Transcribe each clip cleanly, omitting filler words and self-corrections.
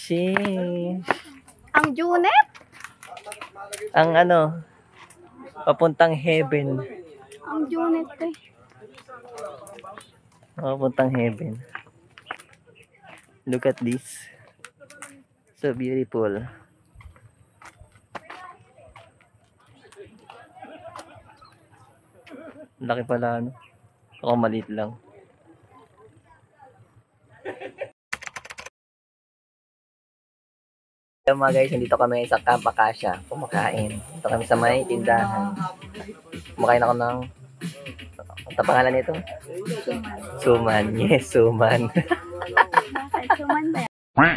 Sheesh. Ang Junet? Ang ano, papuntang heaven. Ang Junet eh. Papuntang heaven. Look at this. So beautiful. Laki pala ano. Ako maliit lang. Hello mga guys, nandito kami sa Camp Acacia. Kumakain. Dito kami sa may tindahan. Kumakain ako ng... Ano pangalan nito? Suman. Yes, suman. Suman ba yan?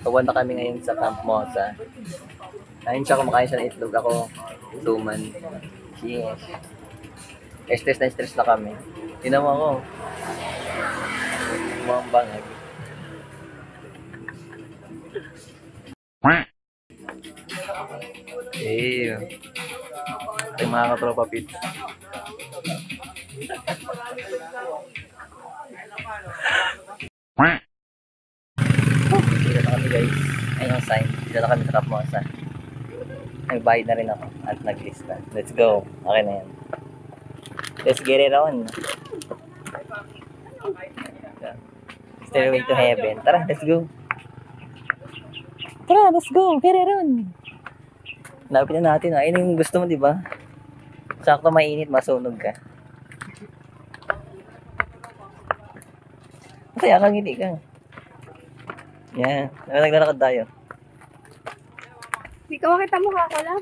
Papunta kami ngayon sa Camp Mosa. Ayun siya, kumakain siya ng itlog. Ako, suman. Yes. Stress na kami. Tinan mo ako. Mukhang bangag. Eh, ito yung mga katropa pits. Dito na kami guys. Ayun ang sign. Dito na kami sa Camp Mosa. Nagbayad na rin ako at nag-lista. Let's go. Okay na yan. Let's get it on. Stairway to heaven. Tara, let's go. Tara, let's go. Get it on. Lapit na natin. Ayun yung gusto mo, di ba? Sakto mainit, masunog ka. Masaya kang hindi ka. Yan. Naglalakad tayo. Hindi ka makita mukha ko lang.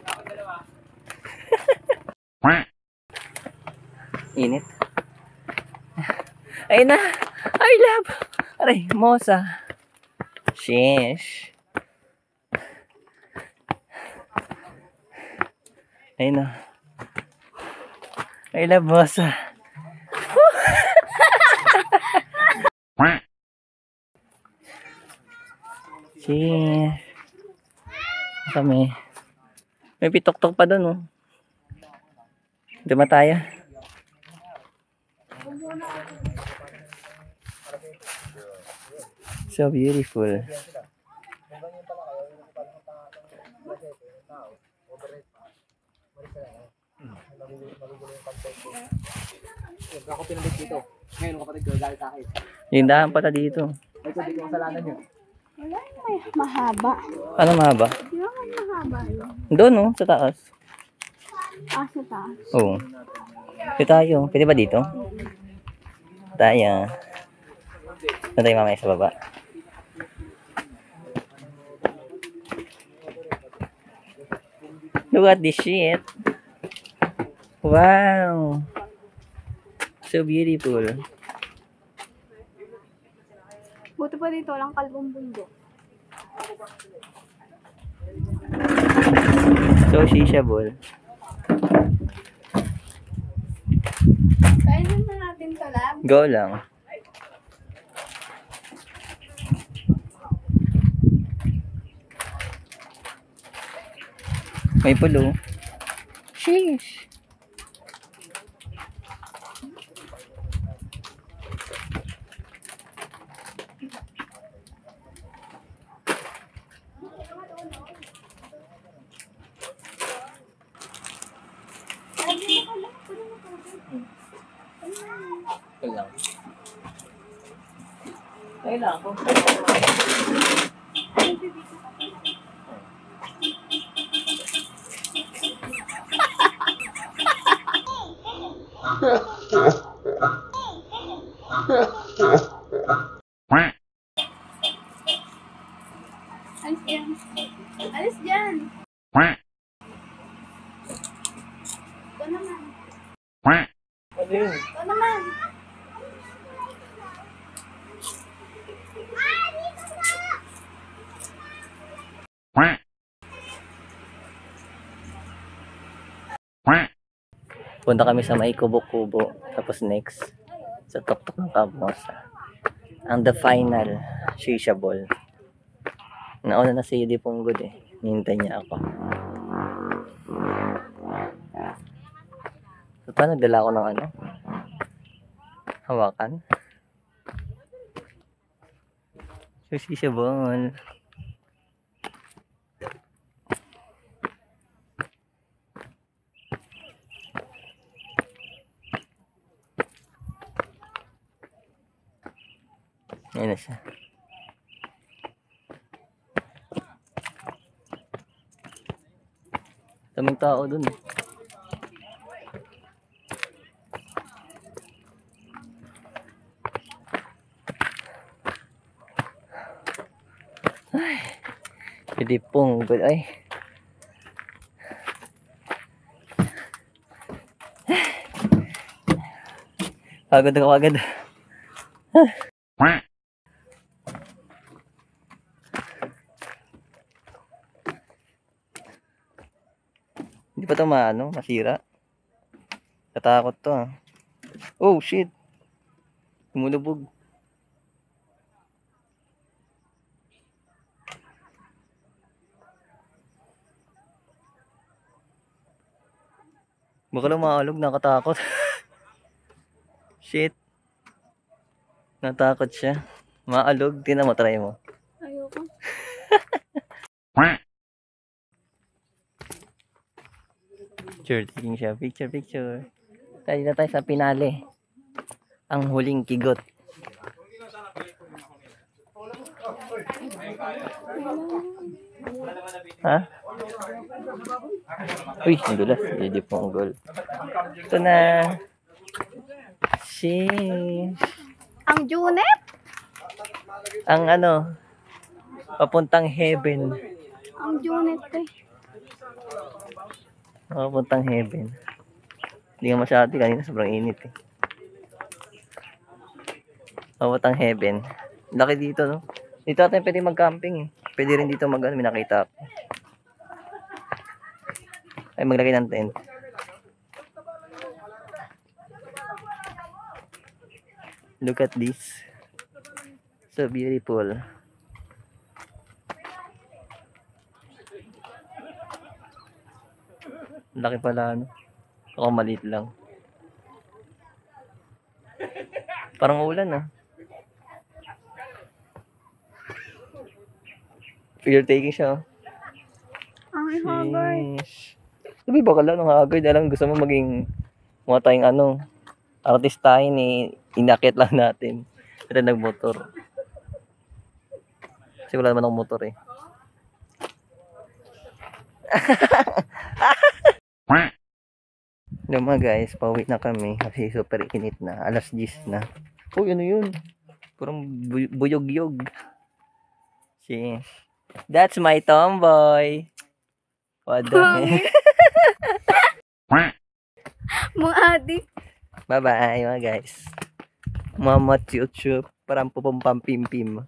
Init. Ayun na. Ay, love. Aray, Mosa. Sheesh. Ayun na. Ay, love, Mosa. Sheesh. Kami. May pitok-tok pa doon, oh. Duma tayo. So beautiful. Ako pinalik dito. Ngayon ang kapatid ko galit sa akin. Yung dahan pala dito. Ito di ko kasalanan niyo. Wala yung may mahaba. Ano mahaba? Di ba may mahaba yun? Doon, oh, sa taas. Ah, sa taas. Oo. Dito tayo. Pwede ba dito? Tayo. Doon tayo mamaya sa baba. Look at this shit. Wow. So beautiful. Buti pa dito, walang kalbong bundok. So sociable. Kainin na natin to, lab. Go lang. May pulo. Sheesh. Ito lang. Kailangan ko. Alis dyan. Alis dyan. Ito naman. Ano yun? Ito naman. Punta kami sa may kubo-kubo. Tapos next, sa tuktok ng Camp Mosa. Ang the final, sociable. Nauna na si Yudi Punggod eh. Nihintay niya ako. So, paano nagdala ako ng ano? Hawakan? So, shisha ball. Ayan na siya. Daming tao dun. Ay, pwede pong, ay. Pagod ako agad. Hindi pa ito masira. Katakot to ah. Oh shit. Lumulubog. Baka lang maalog, nakatakot. Shit. Natakot siya. Maalog, tingnan mo, try mo. Ayoko. Picture, taking siya. Picture, picture. Tayo na tayo sa pinale. Ang huling kigot. Ha? Uy, nadulas. Hindi pong goal. Ito na. Sheesh. Ang Junet? Ang papuntang heaven. Ang Junet eh. Papuntang heaven. Hindi nga masyado, kanina sobrang init eh. Papuntang heaven. Laki dito, no? Dito natin pwede mag-camping eh. Pwede rin dito may nakita ako. Ay, maglagay ng tent. Look at this. So beautiful. Laki pala Ako maliit lang. Parang ulan ah. Figure taking siya. Ang Haggard. Sheesh. Sabi ba kala nung Haggard na lang gusto mo maging mga tayong artistahin inakit lang natin. Pero nagmotor. Kasi wala naman akong motor eh. Yung mga guys, pauwi na kami kasi super init na. Alas 10 na. Uy, ano yun? Parang buyog-yog. Sheesh. That's my tomboy. What the heck? Mga adik. Bye-bye mga guys. Mama chup chup. Parang pupumpam pim pim.